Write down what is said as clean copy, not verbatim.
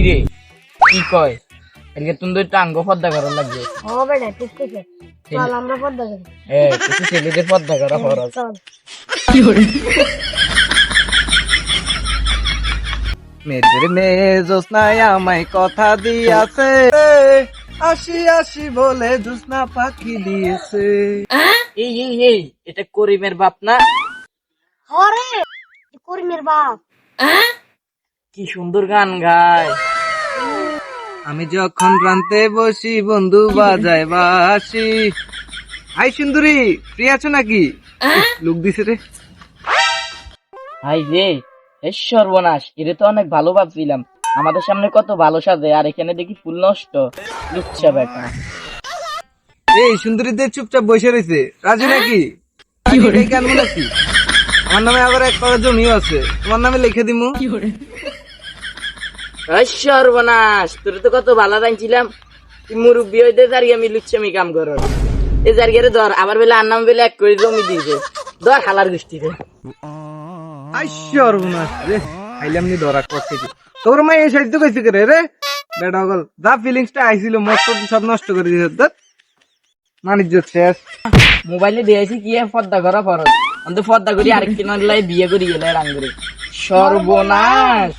কিরে কি কয় এদিকে তুমি তো টাঙ্গ পর্দা করা লাগবে ও বেটা ঠিক আছে চল আমরা পর্দা করি কিছু ছেলেদের পর্দা করা খরচ চল মেয়েদের মেয়ে জোসনায় আমায় কথা দিয়াছে আসি আসি বলে জোসনা পাখি দিয়েছে। এই এটা করিমের বাপ না? আরে করিমের বাপ কি সুন্দর গান গায়। আমি যখন রান্তে বসি বন্ধু বাজায় বাসি। হাই সুন্দরী, ফ্রি আছো নাকি? লুক দিছে রে। হাই রে এ সর্বনাশ, এরে তো অনেক ভালো ভাবছিলাম, আমাদের সামনে কত ভালো সাজে আর এখানে দেখি ফুল নষ্ট। লুচ্ছা বেটা। এই সুন্দরীদের চুপচাপ বসে রয়েছে, রাজি নাকি? কেন নাকি? আমার নামে আবার এক পাড়া জমিও আছে, তোমার নামে লিখে দিমু। এই সর্বনাশ, তোর তো কত ভালো জানছিলাম, তুই মুরব্বী হইতে যারি আমি লুচ্ছামি কাম কর। এই জায়গায় ধর আবার বেলা আর নাম বেলা এক করে জমি দিয়েছে, ধর হালার গোষ্ঠী রে। সর্বনাশ রে, খাইলাম নি ধরা করতে কি তোর মা এই সাইড তো কইছে করে রে বেটা গল, যা ফিলিংসটা আইছিল মস্ত সব নষ্ট করে দিয়েছে। মানিজ্য শেষ। মোবাইলে দিয়েছি কি পর্দা করা ফরজ, অন্তত পর্দা করি আরেকটি নয় বিয়ে করি গেলে রাং করে। সর্বনাশ।